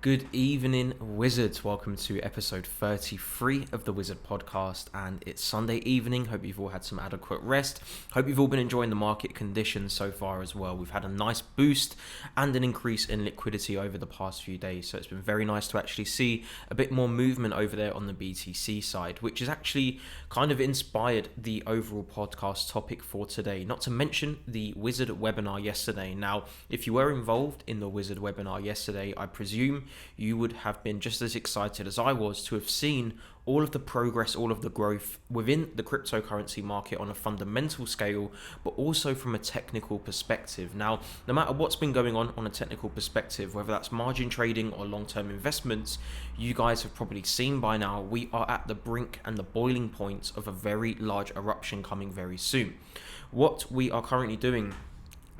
Good evening, Wizards. Welcome to episode 33 of the Wizard Podcast, and it's Sunday evening. Hope you've all had some adequate rest. Hope you've all been enjoying the market conditions so far as well. We've had a nice boost and an increase in liquidity over the past few days, so it's been very nice to actually see a bit more movement over there on the BTC side, which has actually kind of inspired the overall podcast topic for today, not to mention the Wizard webinar yesterday. Now, if you were involved in the Wizard webinar yesterday, I presume you would have been just as excited as I was to have seen all of the progress, all of the growth within the cryptocurrency market on a fundamental scale, but also from a technical perspective. Now, no matter what's been going on a technical perspective, whether that's margin trading or long-term investments, you guys have probably seen by now, we are at the brink and the boiling point of a very large eruption coming very soon. What we are currently doing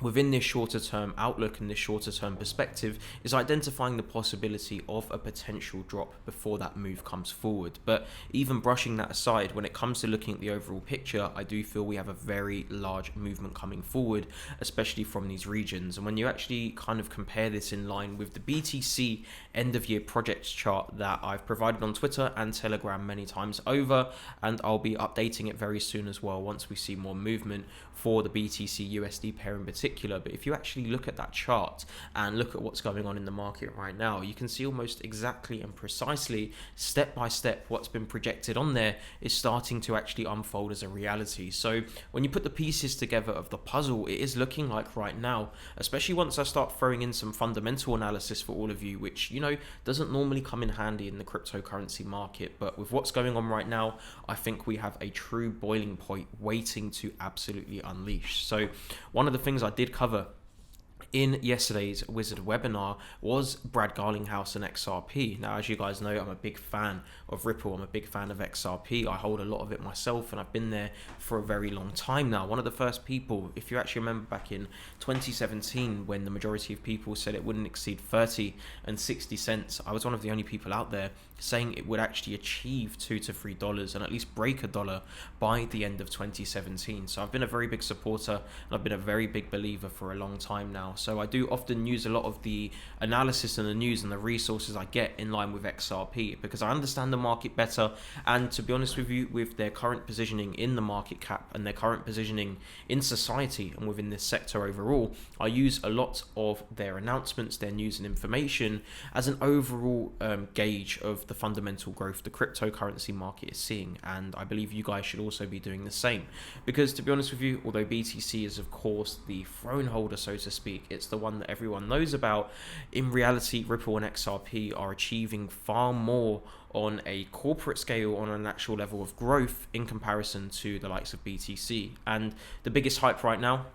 within this shorter term outlook and this shorter term perspective is identifying the possibility of a potential drop before that move comes forward. But even brushing that aside, when it comes to looking at the overall picture, I do feel we have a very large movement coming forward, especially from these regions. And when you actually kind of compare this in line with the BTC end of year projects chart that I've provided on Twitter and Telegram many times over, and I'll be updating it very soon as well once we see more movement for the BTC USD pair in particular. But if you actually look at that chart and look at what's going on in the market right now, you can see almost exactly and precisely, step by step, what's been projected on there is starting to actually unfold as a reality. So when you put the pieces together of the puzzle, it is looking like right now, especially once I start throwing in some fundamental analysis for all of you, which, you know, doesn't normally come in handy in the cryptocurrency market, but with what's going on right now, I think we have a true boiling point waiting to absolutely unleash. So one of the things I did cover in yesterday's Wizard webinar was Brad Garlinghouse and XRP. Now, as you guys know, I'm a big fan of Ripple. I'm a big fan of XRP. I hold a lot of it myself, and I've been there for a very long time now. One of the first people, if you actually remember back in 2017, when the majority of people said it wouldn't exceed 30 and 60 cents, I was one of the only people out there saying it would actually achieve $2 to $3 and at least break $1 by the end of 2017. So I've been a very big supporter, and I've been a very big believer for a long time now. So I do often use a lot of the analysis and the news and the resources I get in line with XRP because I understand the market better. And to be honest with you, with their current positioning in the market cap and their current positioning in society and within this sector overall, I use a lot of their announcements, their news and information as an overall gauge of the fundamental growth the cryptocurrency market is seeing. And I believe you guys should also be doing the same, because to be honest with you, although BTC is of course the throne holder, so to speak, it's the one that everyone knows about, in reality Ripple and XRP are achieving far more on a corporate scale, on an actual level of growth in comparison to the likes of BTC. And the biggest hype right now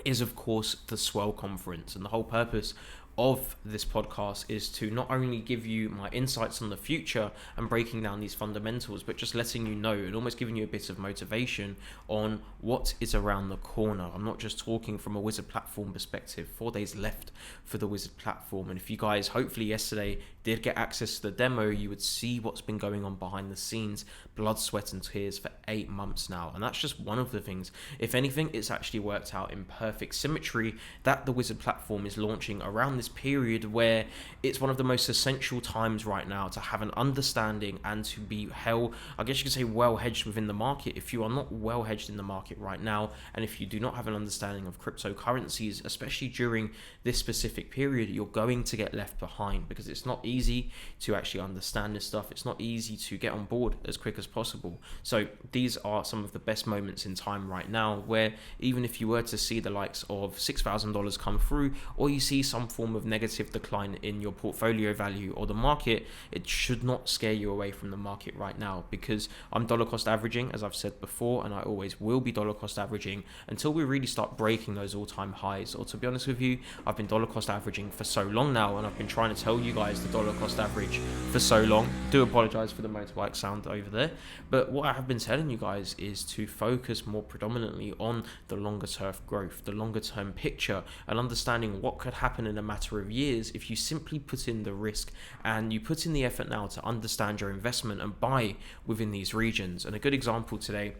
is of course the Swell conference, and the whole purpose of this podcast is to not only give you my insights on the future and breaking down these fundamentals, but just letting you know and almost giving you a bit of motivation on what is around the corner. I'm not just talking from a Wizard platform perspective. 4 days left for the Wizard platform, and if you guys hopefully yesterday did get access to the demo, you would see what's been going on behind the scenes, blood, sweat and tears for 8 months now. And that's just one of the things. If anything, it's actually worked out in perfect symmetry that the Wizard platform is launching around this period where it's one of the most essential times right now to have an understanding and to be I guess you could say well hedged within the market. If you are not well hedged in the market right now, and if you do not have an understanding of cryptocurrencies, especially during this specific period, you're going to get left behind, because it's not easy to actually understand this stuff. It's not easy to get on board as quick as possible. So these are some of the best moments in time right now, where even if you were to see the likes of $6,000 come through, or you see some form of negative decline in your portfolio value or the market, it should not scare you away from the market right now, because I'm dollar cost averaging, as I've said before, and I always will be dollar cost averaging until we really start breaking those all-time highs. Or to be honest with you, I've been dollar cost averaging for so long now, and I've been trying to tell you guys the dollar cost average for so long. Do apologize for the motorbike sound over there, but what I have been telling you guys is to focus more predominantly on the longer term growth, the longer term picture, and understanding what could happen in a matter of years if you simply put in the risk and you put in the effort now to understand your investment and buy within these regions. And a good example today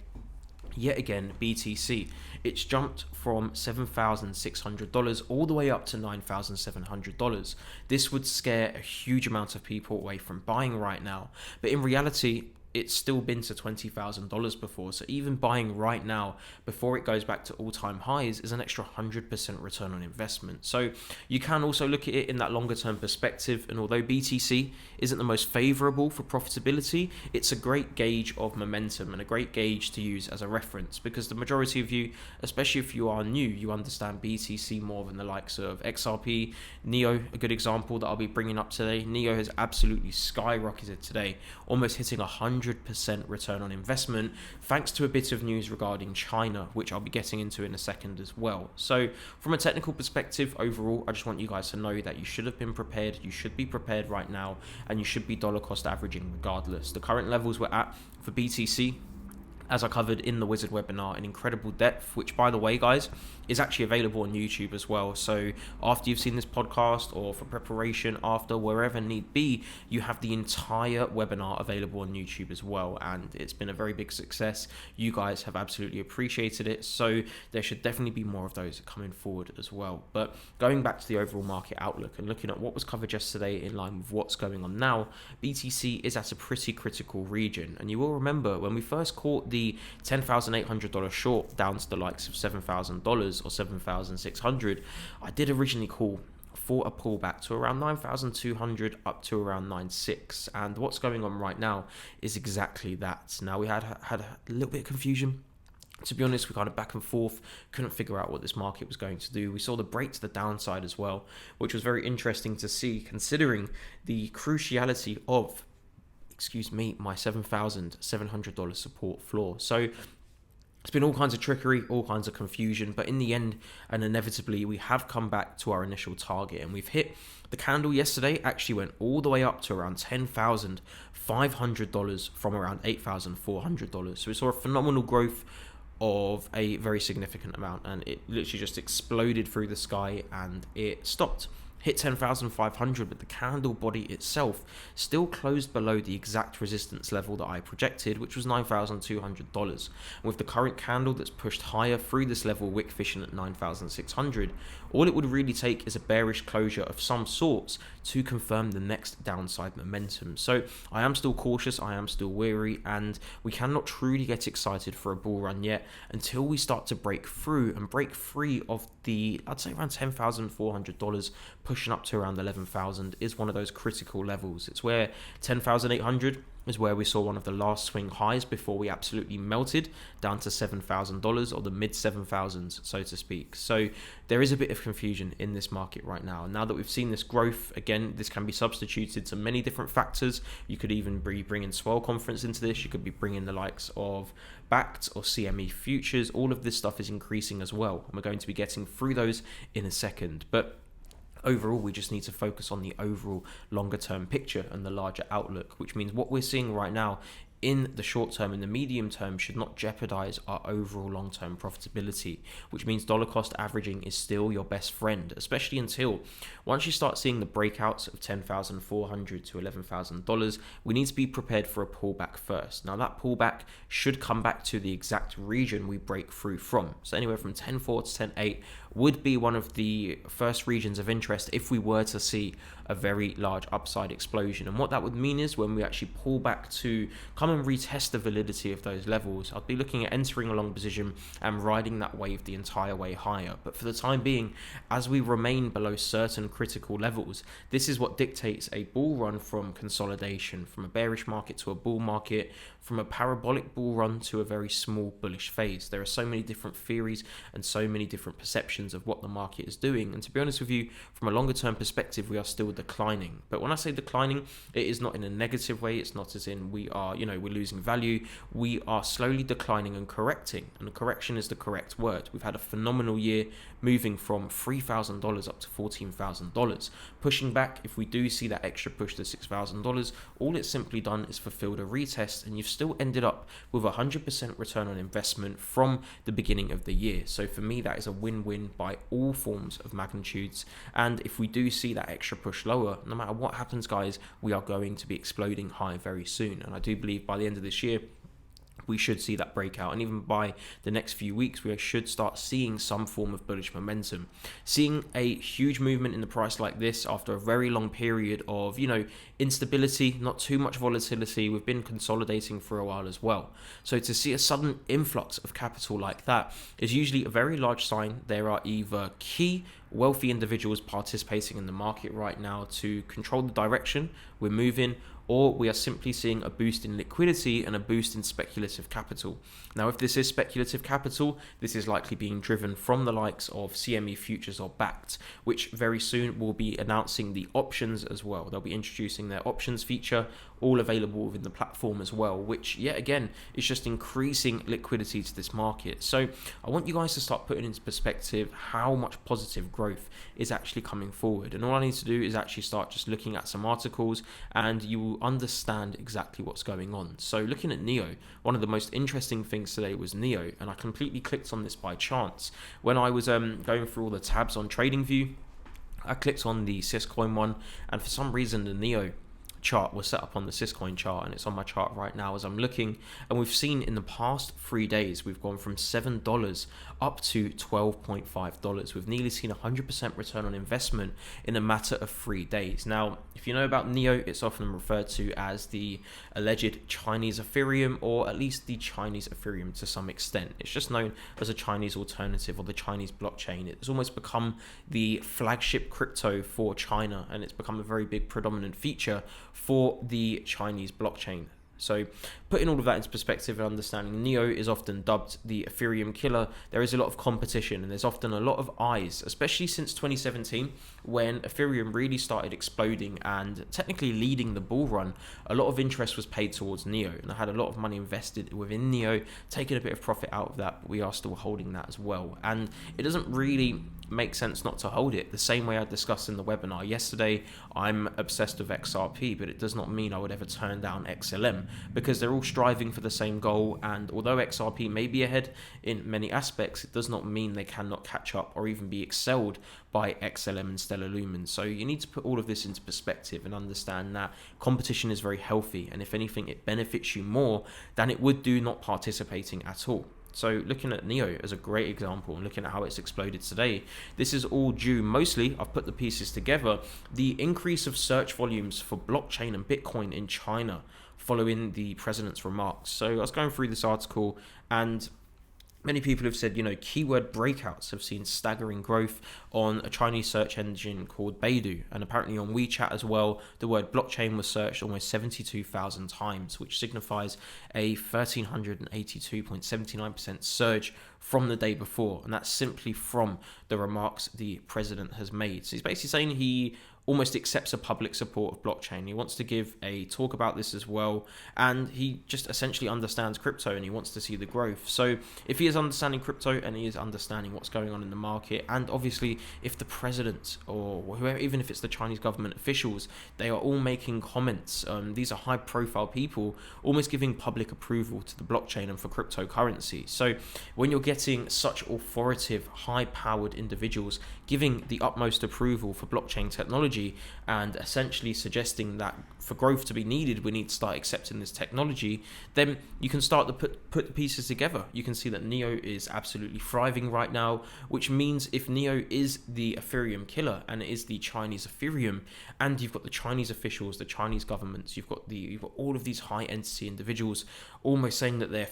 Yet again, BTC, it's jumped from $7,600 all the way up to $9,700. This would scare a huge amount of people away from buying right now. But in reality, it's still been to $20,000 before. So even buying right now before it goes back to all-time highs is an extra 100% return on investment. So you can also look at it in that longer term perspective. And although BTC isn't the most favorable for profitability, it's a great gauge of momentum and a great gauge to use as a reference, because the majority of you, especially if you are new, you understand BTC more than the likes of XRP. Neo, a good example that I'll be bringing up today. Neo has absolutely skyrocketed today, almost hitting 100% return on investment, thanks to a bit of news regarding China, which I'll be getting into in a second as well. So from a technical perspective, overall, I just want you guys to know that you should have been prepared. You should be prepared right now, and you should be dollar cost averaging regardless. The current levels we're at for BTC, as I covered in the Wizard webinar in incredible depth, which, by the way, guys, is actually available on YouTube as well. So after you've seen this podcast, or for preparation after, wherever need be, you have the entire webinar available on YouTube as well. And it's been a very big success. You guys have absolutely appreciated it. So there should definitely be more of those coming forward as well. But going back to the overall market outlook and looking at what was covered yesterday in line with what's going on now, BTC is at a pretty critical region. And you will remember when we first caught the $10,800 short down to the likes of $7,000 or $7,600, I did originally call for a pullback to around 9,200 up to around 9,600, and what's going on right now is exactly that. Now we had a little bit of confusion. To be honest, we kind of back and forth, couldn't figure out what this market was going to do. We saw the break to the downside as well, which was very interesting to see, considering the cruciality of, my $7,700 support floor. So it's been all kinds of trickery, all kinds of confusion, but in the end, and inevitably, we have come back to our initial target, and we've hit the candle yesterday. Actually went all the way up to around $10,500 from around $8,400. So we saw a phenomenal growth of a very significant amount, and it literally just exploded through the sky and it stopped. Hit 10,500, but the candle body itself still closed below the exact resistance level that I projected, which was $9,200. And with the current candle that's pushed higher through this level, wick fishing at 9,600, all it would really take is a bearish closure of some sorts to confirm the next downside momentum. So I am still cautious, I am still wary, and we cannot truly get excited for a bull run yet until we start to break through and break free of the, I'd say around $10,400, pushing up to around 11,000 is one of those critical levels. It's where 10,800 is where we saw one of the last swing highs before we absolutely melted down to $7,000, or the mid 7,000s, so to speak. So there is a bit of confusion in this market right now. Now that we've seen this growth, again, this can be substituted to many different factors. You could even be bringing swell conference into this. You could be bringing the likes of BACT or CME futures. All of this stuff is increasing as well, and we're going to be getting through those in a second. But overall, we just need to focus on the overall longer term picture and the larger outlook, which means what we're seeing right now in the short term and the medium term should not jeopardize our overall long-term profitability, which means dollar cost averaging is still your best friend, especially until once you start seeing the breakouts of $10,400 to $11,000, we need to be prepared for a pullback first. Now that pullback should come back to the exact region we break through from. So anywhere from 10.4 to 10.8 would be one of the first regions of interest if we were to see a very large upside explosion. And what that would mean is when we actually pull back to come and retest the validity of those levels, I'd be looking at entering a long position and riding that wave the entire way higher. But for the time being, as we remain below certain critical levels, this is what dictates a bull run from consolidation, from a bearish market to a bull market, from a parabolic bull run to a very small bullish phase. There are so many different theories and so many different perceptions of what the market is doing. And to be honest with you, from a longer term perspective, we are still declining. But when I say declining, it is not in a negative way. It's not as in we are, we're losing value. We are slowly declining and correcting. And correction is the correct word. We've had a phenomenal year, moving from $3,000 up to $14,000. Pushing back, if we do see that extra push to $6,000, all it's simply done is fulfilled a retest, and you've still ended up with 100% return on investment from the beginning of the year. So for me, that is a win-win by all forms of magnitudes. And if we do see that extra push lower, no matter what happens, guys, we are going to be exploding high very soon. And I do believe by the end of this year, we should see that breakout, and even by the next few weeks we should start seeing some form of bullish momentum. Seeing a huge movement in the price like this after a very long period of instability, not too much volatility, we've been consolidating for a while as well. So to see a sudden influx of capital like that is usually a very large sign there are either key wealthy individuals participating in the market right now to control the direction we're moving, or we are simply seeing a boost in liquidity and a boost in speculative capital. Now, if this is speculative capital, this is likely being driven from the likes of CME futures or backed, which very soon will be announcing the options as well. They'll be introducing their options feature, all available within the platform as well, which yet again is just increasing liquidity to this market. So I want you guys to start putting into perspective how much positive growth is actually coming forward. And all I need to do is actually start just looking at some articles and you will understand exactly what's going on. So looking at NEO, one of the most interesting things today was NEO, and I completely clicked on this by chance. When I was going through all the tabs on TradingView, I clicked on the Syscoin one, and for some reason the NEO chart was set up on the Syscoin chart, and it's on my chart right now as I'm looking. And we've seen in the past 3 days we've gone from $7 up to $12.5. We've nearly seen 100% return on investment in a matter of 3 days. Now, if you know about NEO, it's often referred to as the alleged Chinese Ethereum, or at least the Chinese Ethereum to some extent. It's just known as a Chinese alternative or the Chinese blockchain. It's almost become the flagship crypto for China, and it's become a very big predominant feature for the Chinese blockchain. So putting all of that into perspective and understanding, NEO is often dubbed the Ethereum killer. There is a lot of competition and there's often a lot of eyes, especially since 2017 when Ethereum really started exploding and technically leading the bull run. A lot of interest was paid towards NEO, and I had a lot of money invested within NEO, taking a bit of profit out of that, but we are still holding that as well. And it doesn't really make sense not to hold it. The same way I discussed in the webinar yesterday, I'm obsessed with XRP, but it does not mean I would ever turn down XLM, because they're all striving for the same goal. And although XRP may be ahead in many aspects, it does not mean they cannot catch up or even be excelled by XLM and Stellar Lumen. So you need to put all of this into perspective and understand that competition is very healthy, and if anything it benefits you more than it would do not participating at all. So looking at NEO as a great example and looking at how it's exploded today, this is all due mostly, I've put the pieces together, the increase of search volumes for blockchain and Bitcoin in China following the president's remarks. So I was going through this article, and many people have said, keyword breakouts have seen staggering growth on a Chinese search engine called Baidu. And apparently on WeChat as well, the word blockchain was searched almost 72,000 times, which signifies a 1,382.79% surge from the day before. And that's simply from the remarks the president has made. So he's basically saying he almost accepts a public support of blockchain. He wants to give a talk about this as well, and he just essentially understands crypto and he wants to see the growth. So if he is understanding crypto and he is understanding what's going on in the market, and obviously if the president or whoever, even if it's the Chinese government officials, they are all making comments, these are high profile people almost giving public approval to the blockchain and for cryptocurrency. So when you're getting such authoritative, high powered individuals giving the utmost approval for blockchain technology, and essentially suggesting that for growth to be needed, we need to start accepting this technology, then you can start to put the pieces together. You can see that NEO is absolutely thriving right now, which means if NEO is the Ethereum killer and it is the Chinese Ethereum, and you've got the Chinese officials, the Chinese governments, you've got all of these high entity individuals almost saying that they're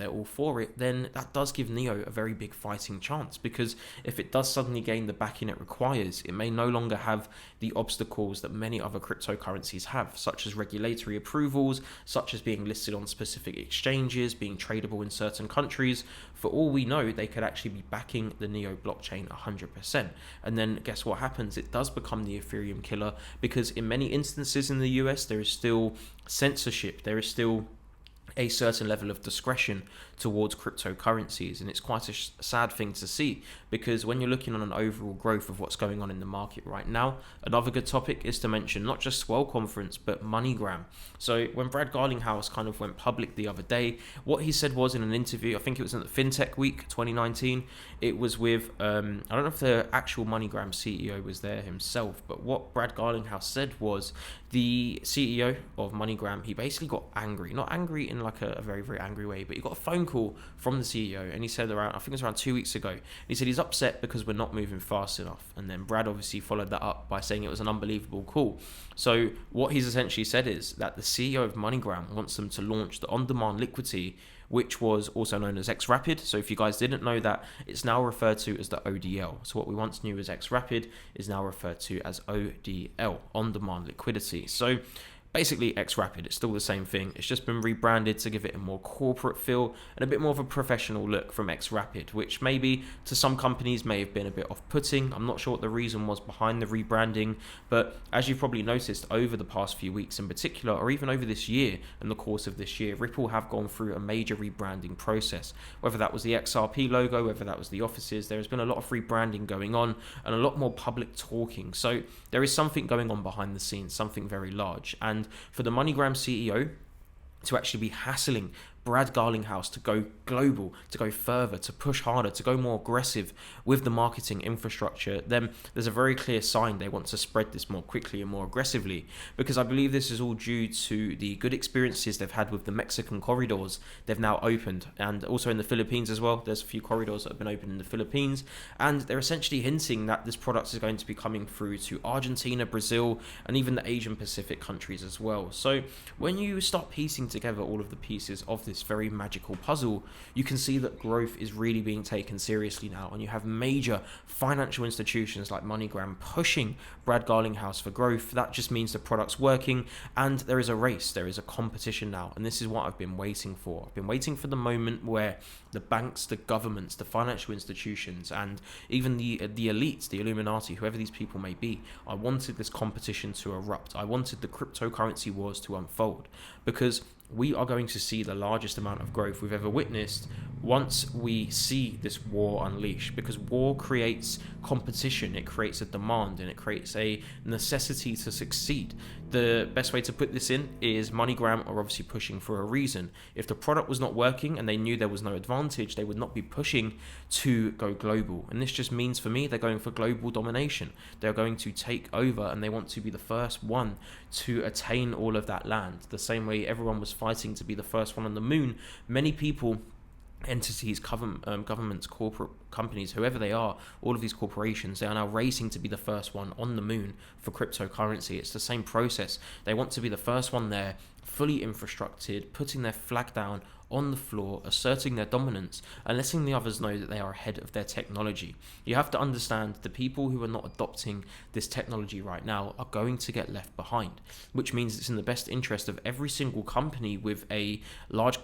all for it, then that does give NEO a very big fighting chance, because if it does suddenly gain the backing it requires, it may no longer have the obstacles that many other cryptocurrencies have, such as regulatory approvals, such as being listed on specific exchanges, being tradable in certain countries. For all we know, they could actually be backing the NEO blockchain 100%. And then guess what happens? It does become the Ethereum killer, because in many instances in the US, there is still censorship, there is still a certain level of discretion towards cryptocurrencies, and it's quite a sad thing to see, because when you're looking on an overall growth of what's going on in the market right now, another good topic is to mention not just Swell Conference but MoneyGram. So when Brad Garlinghouse kind of went public the other day, what he said was in an interview, I think it was in the FinTech Week 2019, it was with I don't know if the actual MoneyGram CEO was there himself, but what Brad Garlinghouse said was the CEO of MoneyGram, he basically got angry, not angry in like a very, very angry way, but he got a phone call from the CEO, and he said I think it was around 2 weeks ago, he said he's upset because we're not moving fast enough. And then Brad obviously followed that up by saying it was an unbelievable call. So what he's essentially said is that the CEO of MoneyGram wants them to launch the on-demand liquidity, which was also known as X-Rapid. So if you guys didn't know that, it's now referred to as the ODL. So what we once knew as X-Rapid is now referred to as ODL, on-demand liquidity. So basically X-Rapid, it's still the same thing. It's just been rebranded to give it a more corporate feel and a bit more of a professional look from X-Rapid, which maybe to some companies may have been a bit off-putting. I'm not sure what the reason was behind the rebranding, but as you've probably noticed over the past few weeks in particular, or even over this year, in the course of this year, Ripple have gone through a major rebranding process. Whether that was the XRP logo, whether that was the offices, there has been a lot of rebranding going on and a lot more public talking. So there is something going on behind the scenes, something very large. And for the MoneyGram CEO to actually be hassling Brad Garlinghouse to go global, to go further, to push harder, to go more aggressive with the marketing infrastructure, then there's a very clear sign they want to spread this more quickly and more aggressively, because I believe this is all due to the good experiences they've had with the Mexican corridors they've now opened, and also in the Philippines as well. There's a few corridors that have been opened in the Philippines, and they're essentially hinting that this product is going to be coming through to Argentina, Brazil, and even the Asian Pacific countries as well. So when you start piecing together all of the pieces of this very magical puzzle, you can see that growth is really being taken seriously now, and you have major financial institutions like MoneyGram pushing Brad Garlinghouse for growth. That just means the product's working, and there is a race, there is a competition now, and this is what I've been waiting for. I've been waiting for the moment where the banks, the governments, the financial institutions, and even the elites, the Illuminati, whoever these people may be, I wanted this competition to erupt. I wanted the cryptocurrency wars to unfold, because we are going to see the largest amount of growth we've ever witnessed once we see this war unleashed, because war creates competition, it creates a demand, and it creates a necessity to succeed. The best way to put this in is MoneyGram are obviously pushing for a reason. If the product was not working and they knew there was no advantage, they would not be pushing to go global. And this just means, for me, they're going for global domination. They're going to take over, and they want to be the first one to attain all of that land. The same way everyone was fighting to be the first one on the moon, many people, entities, governments, corporate companies, whoever they are, all of these corporations, they are now racing to be the first one on the moon for cryptocurrency. It's the same process. They want to be the first one there, fully infrastructured, putting their flag down on the floor, asserting their dominance, and letting the others know that they are ahead of their technology. You have to understand the people who are not adopting this technology right now are going to get left behind, which means it's in the best interest of every single company with a large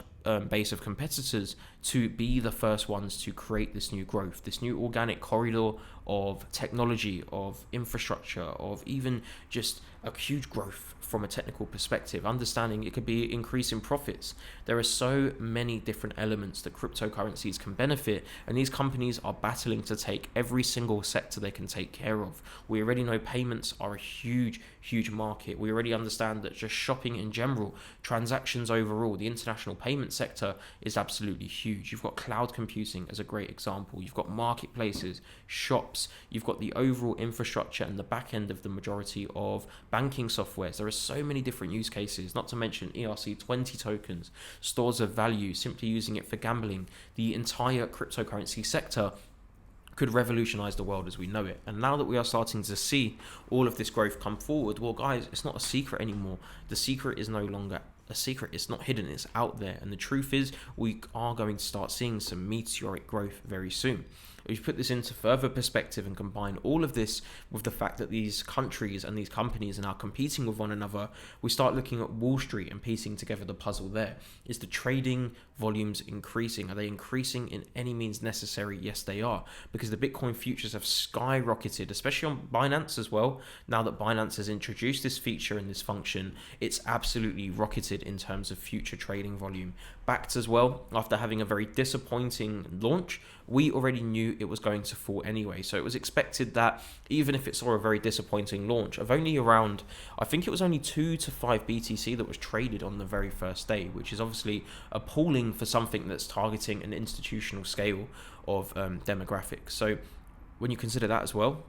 base of competitors to be the first ones to create this new growth, this new organic corridor of technology, of infrastructure, of even just a huge growth from a technical perspective, understanding it could be increasing profits. There are so many different elements that cryptocurrencies can benefit, and these companies are battling to take every single sector they can take care of. We already know payments are a huge market. We already understand that just shopping in general, transactions overall, the international payment sector is absolutely huge. You've got cloud computing as a great example. You've got marketplaces, shops, you've got the overall infrastructure and the back end of the majority of banking softwares. There are so many different use cases, not to mention ERC20 tokens, stores of value, simply using it for gambling. The entire cryptocurrency sector could revolutionize the world as we know it. And now that we are starting to see all of this growth come forward, well guys, it's not a secret anymore. The secret is no longer a secret. It's not hidden, it's out there. And the truth is, we are going to start seeing some meteoric growth very soon. If you put this into further perspective and combine all of this with the fact that these countries and these companies are now competing with one another, we start looking at Wall Street and piecing together the puzzle there. Is the trading volumes increasing? Are they increasing in any means necessary? Yes, they are, because the Bitcoin futures have skyrocketed, especially on Binance as well. Now that Binance has introduced this feature and this function, it's absolutely rocketed in terms of future trading volume. Backed as well, after having a very disappointing launch, we already knew it was going to fall anyway. So it was expected that even if it saw a very disappointing launch of only around, I think it was only 2 to 5 BTC that was traded on the very first day, which is obviously appalling for something that's targeting an institutional scale of demographics. So when you consider that as well,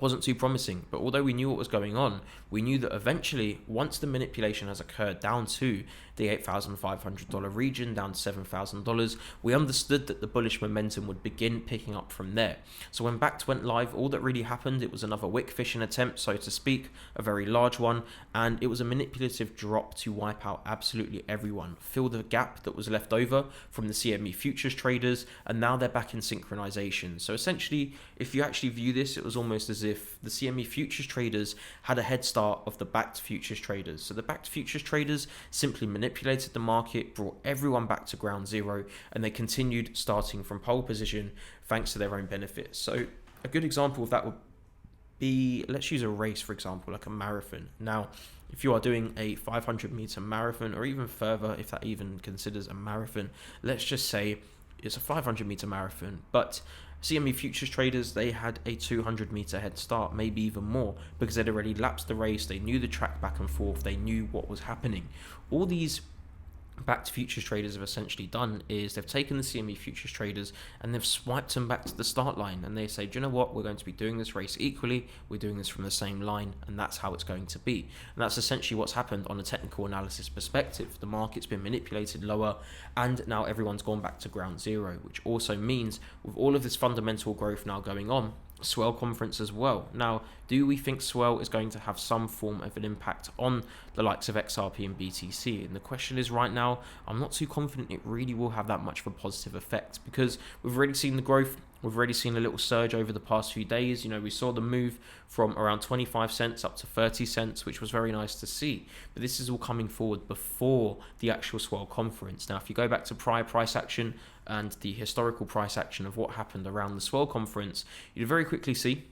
wasn't too promising. But although we knew what was going on, we knew that eventually, once the manipulation has occurred down to the $8,500 region, down to $7,000, we understood that the bullish momentum would begin picking up from there. So when BACT went live, all that really happened, it was another wick fishing attempt, so to speak, a very large one, and it was a manipulative drop to wipe out absolutely everyone, fill the gap that was left over from the CME futures traders, and now they're back in synchronization. So essentially, if you actually view this, it was almost as if the CME futures traders had a head start of the BACT futures traders. So the BACT futures traders simply manipulated the market, brought everyone back to ground zero, and they continued starting from pole position thanks to their own benefits. So a good example of that would be, let's use a race, for example, like a marathon. Now, if you are doing a 500-meter marathon, or even further, if that even considers a marathon, let's just say it's a 500-meter marathon, but CME futures traders, they had a 200-meter head start, maybe even more, because they'd already lapsed the race, they knew the track back and forth, they knew what was happening. All these BACT futures traders have essentially done is they've taken the CME futures traders and they've swiped them back to the start line, and they say, do you know what, we're going to be doing this race equally, we're doing this from the same line, and that's how it's going to be. And that's essentially what's happened on a technical analysis perspective. The market's been manipulated lower, and now everyone's gone back to ground zero, which also means with all of this fundamental growth now going on, Swell conference as well. Now, do we think Swell is going to have some form of an impact on the likes of XRP and BTC? And the question is, right now, I'm not too confident it really will have that much of a positive effect, because we've already seen the growth. We've already seen a little surge over the past few days. You know, we saw the move from around 25 cents up to 30 cents, which was very nice to see. But this is all coming forward before the actual Swell conference. Now, if you go back to prior price action and the historical price action of what happened around the Swell conference, you'd very quickly see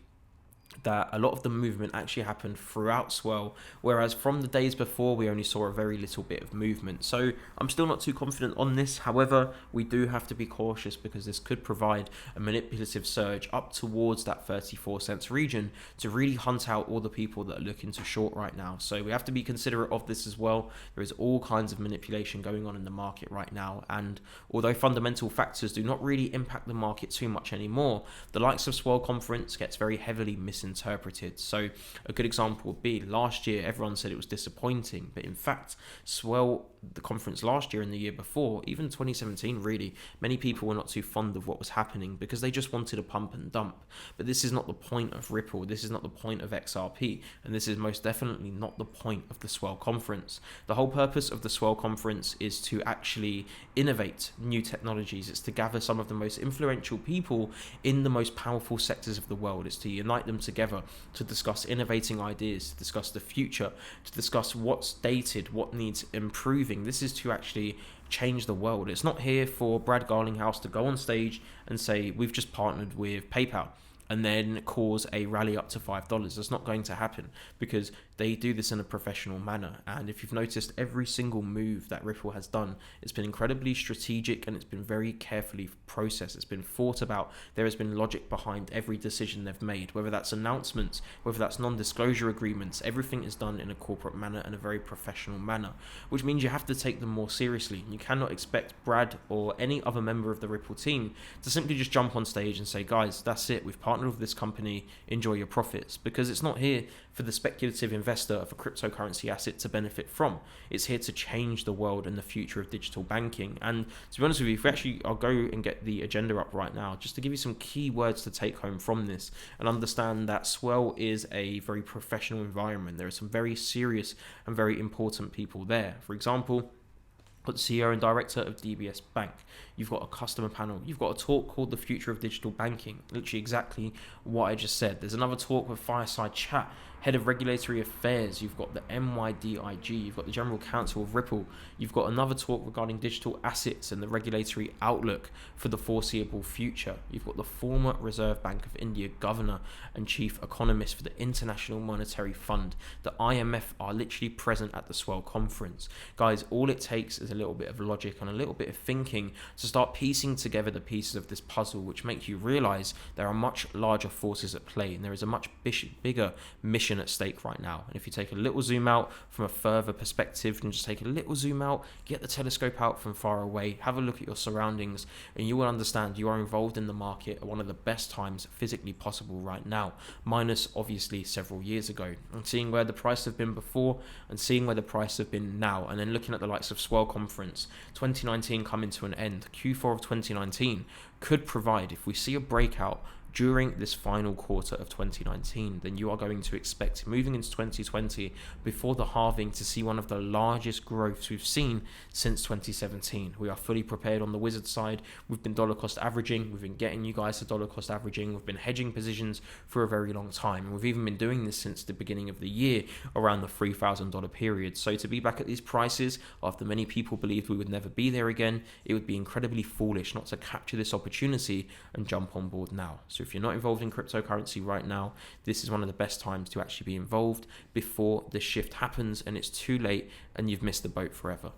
that a lot of the movement actually happened throughout Swell, whereas from the days before we only saw a very little bit of movement. So I'm still not too confident on this. However, we do have to be cautious, because this could provide a manipulative surge up towards that 34 cents region to really hunt out all the people that are looking to short right now. So we have to be considerate of this as well. There is all kinds of manipulation going on in the market right now, and although fundamental factors do not really impact the market too much anymore, the likes of Swell conference gets very heavily misinterpreted. So a good example would be last year, everyone said it was disappointing, but in fact, Swell, the conference last year and the year before, even 2017 really, many people were not too fond of what was happening because they just wanted a pump and dump. But this is not the point of Ripple, this is not the point of XRP, and this is most definitely not the point of the Swell conference. The whole purpose of the Swell conference is to actually innovate new technologies. It's to gather some of the most influential people in the most powerful sectors of the world. It's to unite them together to discuss innovating ideas, to discuss the future, to discuss what's dated, what needs improving. This is to actually change the world. It's not here for Brad Garlinghouse to go on stage and say, we've just partnered with PayPal, and then cause a rally up to $5. That's not going to happen, because they do this in a professional manner. And if you've noticed, every single move that Ripple has done, it's been incredibly strategic, and it's been very carefully processed. It's been thought about. There has been logic behind every decision they've made, whether that's announcements, whether that's non-disclosure agreements. Everything is done in a corporate manner and a very professional manner, which means you have to take them more seriously. You cannot expect Brad or any other member of the Ripple team to simply just jump on stage and say, guys, that's it, we've partnered with this company, enjoy your profits, because it's not here for the speculative investor of a cryptocurrency asset to benefit from. It's here to change the world and the future of digital banking. And to be honest with you, if we actually, I'll go and get the agenda up right now, just to give you some key words to take home from this and understand that Swell is a very professional environment. There are some very serious and very important people there. For example, got the CEO and director of DBS Bank. You've got a customer panel. You've got a talk called The Future of Digital Banking. Literally exactly what I just said. There's another talk with Fireside Chat, Head of Regulatory Affairs. You've got the NYDIG. You've got the General Counsel of Ripple. You've got another talk regarding digital assets and the regulatory outlook for the foreseeable future. You've got the former Reserve Bank of India governor and chief economist for the International Monetary Fund. The IMF are literally present at the Swell conference. Guys, all it takes is a little bit of logic and a little bit of thinking to start piecing together the pieces of this puzzle, which makes you realize there are much larger forces at play, and there is a much bigger mission mission at stake right now. And if you take a little zoom out from a further perspective and just take a little zoom out, get the telescope out from far away, have a look at your surroundings, and you will understand you are involved in the market at one of the best times physically possible right now, minus obviously several years ago. And seeing where the price have been before and seeing where the price have been now, and then looking at the likes of Swell Conference, 2019 coming to an end, Q4 of 2019 could provide, if we see a breakout during this final quarter of 2019, then you are going to expect moving into 2020 before the halving to see one of the largest growths we've seen since 2017. We are fully prepared on the Wizard side. We've been dollar cost averaging. We've been getting you guys to dollar cost averaging. We've been hedging positions for a very long time. And we've even been doing this since the beginning of the year around the $3,000 period. So to be back at these prices after many people believed we would never be there again, it would be incredibly foolish not to capture this opportunity and jump on board now. So if you're not involved in cryptocurrency right now, this is one of the best times to actually be involved before the shift happens and it's too late and you've missed the boat forever.